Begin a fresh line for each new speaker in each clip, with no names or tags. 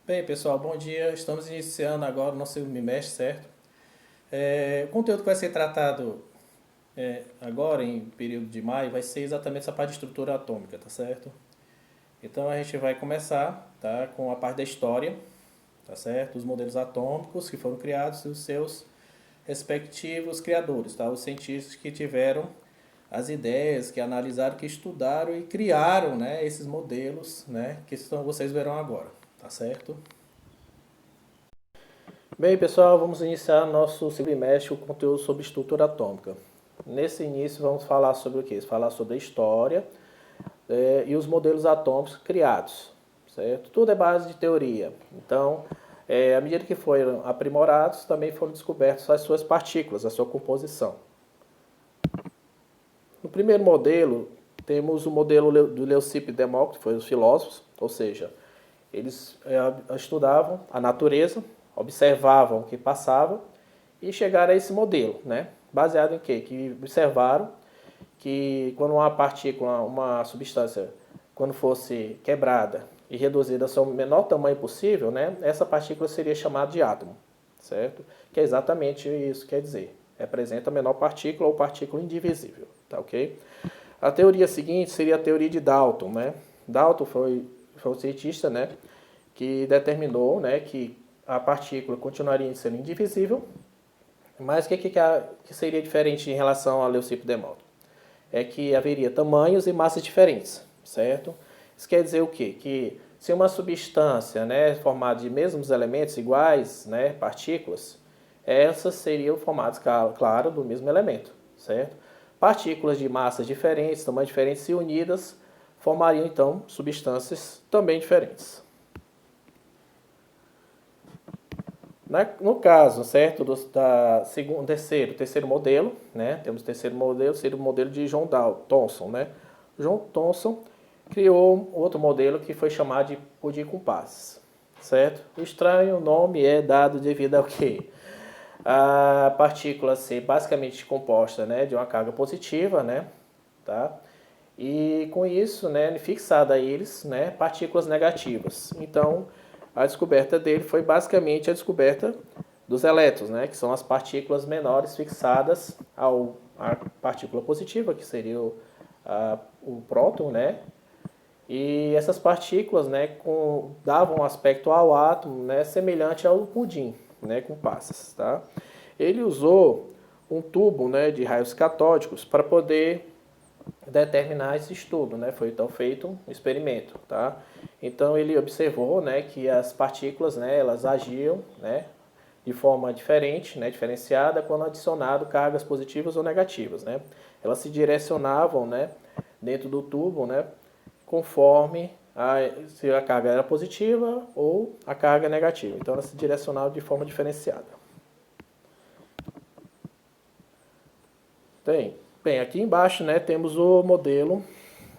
Bem, pessoal, bom dia. Estamos iniciando agora o nosso segundo bimestre, certo? O conteúdo que vai ser tratado agora, em período de maio, vai ser exatamente essa parte de estrutura atômica, tá certo? Então a gente vai começar, tá, com a parte da história, tá certo? Os modelos atômicos que foram criados e os seus respectivos criadores, tá? Os cientistas que tiveram as ideias, que analisaram, que estudaram e criaram, né, esses modelos, né, vocês verão agora, tá certo? Bem, pessoal, vamos iniciar nosso segundo bimestre com conteúdo sobre estrutura atômica. Nesse início, vamos falar sobre o quê? Falar sobre a história e os modelos atômicos criados, certo? Tudo é base de teoria. Então, à medida que foram aprimorados, também foram descobertas as suas partículas, a sua composição. No primeiro modelo, temos o modelo do Leucipo e Demócrito, que foram os filósofos, ou seja, eles estudavam a natureza, observavam o que passava e chegaram a esse modelo, né? Baseado em quê? Que observaram que quando uma partícula, uma substância, quando fosse quebrada e reduzida ao seu menor tamanho possível, né? Essa partícula seria chamada de átomo, certo? Que é exatamente isso que quer dizer. Representa a menor partícula ou partícula indivisível, tá ok? A teoria seguinte seria a teoria de Dalton, né? Dalton foi um cientista, né, que determinou, né, que a partícula continuaria sendo indivisível, mas o que seria diferente em relação ao Leucipo e Demócrito? É que haveria tamanhos e massas diferentes, certo? Isso quer dizer o quê? Que se uma substância, né, formada de mesmos elementos iguais, né, partículas, essas seriam formadas, claro, do mesmo elemento, certo? Partículas de massas diferentes, tamanhos diferentes, se unidas, formariam então substâncias também diferentes. No caso, certo, terceiro modelo, né? Temos o terceiro modelo, seria o modelo de John Thomson, né? John Thomson criou outro modelo que foi chamado de pudim com passas, certo? O estranho nome é dado devido ao quê? A partícula ser basicamente composta, né, de uma carga positiva, né, tá? E com isso, né, fixada a eles, né, partículas negativas. Então, a descoberta dele foi basicamente a descoberta dos elétrons, né, que são as partículas menores fixadas à partícula positiva, que seria o próton, né, e essas partículas, né, davam um aspecto ao átomo, né, semelhante ao pudim, né, com passas, tá? Ele usou um tubo, né, de raios catódicos para poder determinar esse estudo, né? Foi então feito um experimento, tá? Então ele observou, né, que as partículas, né, elas agiam, né, de forma diferente, né, diferenciada quando adicionado cargas positivas ou negativas, né? Elas se direcionavam, né, dentro do tubo, né, conforme se a carga era positiva ou a carga negativa. Então elas se direcionavam de forma diferenciada. Bem, aqui embaixo, né, temos o modelo,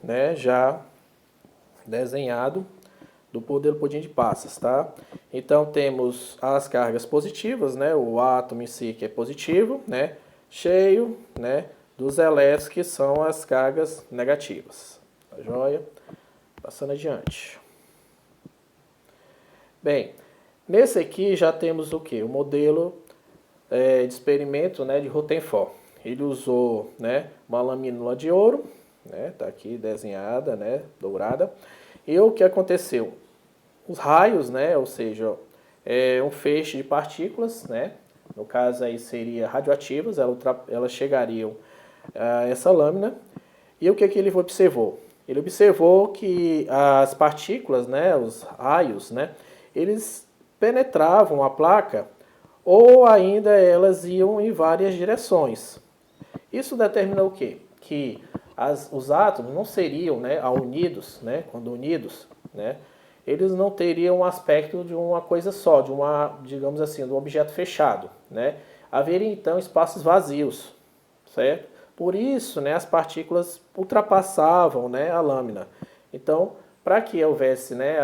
né, já desenhado do modelo pudim de passas, tá? Então temos as cargas positivas, né, o átomo em si que é positivo, né, cheio, né, dos elétrons que são as cargas negativas. Tá joia? Passando adiante. Bem, nesse aqui já temos o que? O modelo de experimento, né, de Rutherford. Ele usou, né, uma lamínula de ouro, né, tá aqui desenhada, né, dourada. E o que aconteceu? Os raios, né, ou seja, um feixe de partículas, né, no caso aí seria radioativas, elas chegariam a essa lâmina. E o que ele observou? Ele observou que as partículas, né, os raios, né, eles penetravam a placa ou ainda elas iam em várias direções. Isso determina o quê? Que os átomos não seriam, né, unidos, né, quando unidos, né, eles não teriam um aspecto de uma coisa só, de uma, digamos assim, de um objeto fechado, né? Haveria então espaços vazios, certo? Por isso, né, as partículas ultrapassavam, né, a lâmina. Então, para que houvesse, né,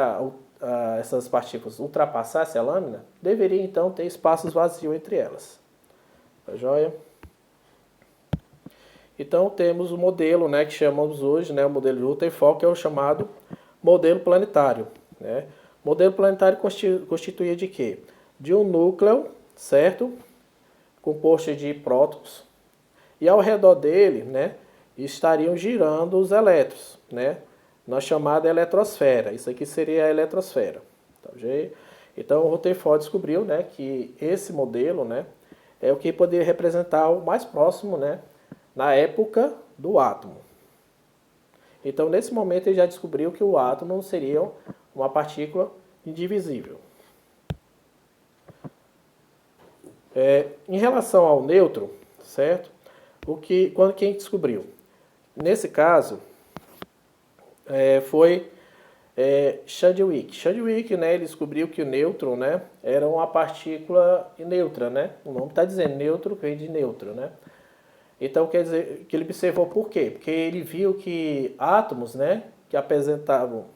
essas partículas ultrapassassem a lâmina, deveria então ter espaços vazios entre elas. Tá joia? Então temos o modelo, né, que chamamos hoje, né, o modelo de Rutherford, que é o chamado modelo planetário, né? Modelo planetário constituía de quê? De um núcleo, certo? Composto de prótons. E ao redor dele, né, estariam girando os elétrons, né? Na chamada eletrosfera. Isso aqui seria a eletrosfera. Tá, então o Rutherford descobriu, né, que esse modelo, né, é o que poderia representar o mais próximo, né, na época do átomo. Então nesse momento ele já descobriu que o átomo seria uma partícula indivisível. Em relação ao nêutron, certo? Quem descobriu? Nesse caso, foi Chadwick. Chadwick, né, ele descobriu que o nêutron, né, era uma partícula neutra, né? O nome está dizendo neutro, que vem de neutro, né? Então quer dizer que ele observou por quê? Porque ele viu que átomos, né, que apresentavam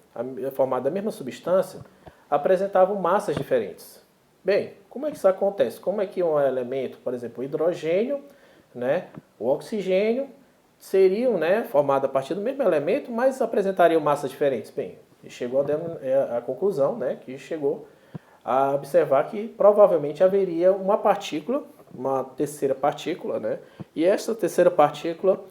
formados da mesma substância, apresentavam massas diferentes. Bem, como é que isso acontece? Como é que um elemento, por exemplo, o hidrogênio, né, o oxigênio, seriam, né, formados a partir do mesmo elemento, mas apresentariam massas diferentes? Bem, ele chegou à conclusão, né, que chegou a observar que provavelmente haveria uma partícula, uma terceira partícula, né, e essa terceira partícula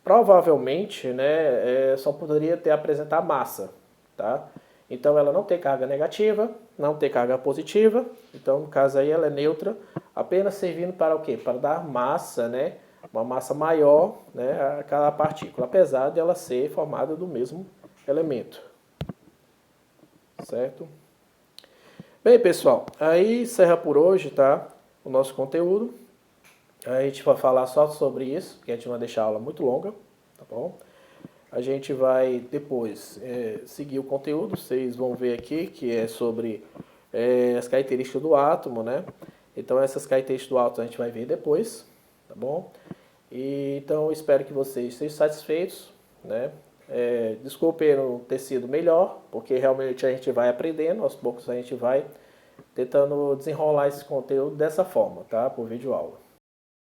provavelmente, né, só poderia apresentar massa, tá? Então ela não tem carga negativa, não tem carga positiva, então no caso aí ela é neutra, apenas servindo para o quê? Para dar massa, né? Uma massa maior, né, a cada partícula, apesar de ela ser formada do mesmo elemento. Certo? Bem, pessoal, aí encerra por hoje, tá? O nosso conteúdo. A gente vai falar só sobre isso, porque a gente vai deixar a aula muito longa, tá bom? A gente vai depois seguir o conteúdo, vocês vão ver aqui que é sobre as características do átomo, né? Então essas características do átomo a gente vai ver depois, tá bom? E, então eu espero que vocês estejam satisfeitos, né? Desculpe não ter sido melhor, porque realmente a gente vai aprendendo, aos poucos a gente vai tentando desenrolar esse conteúdo dessa forma, tá? Por vídeo aula.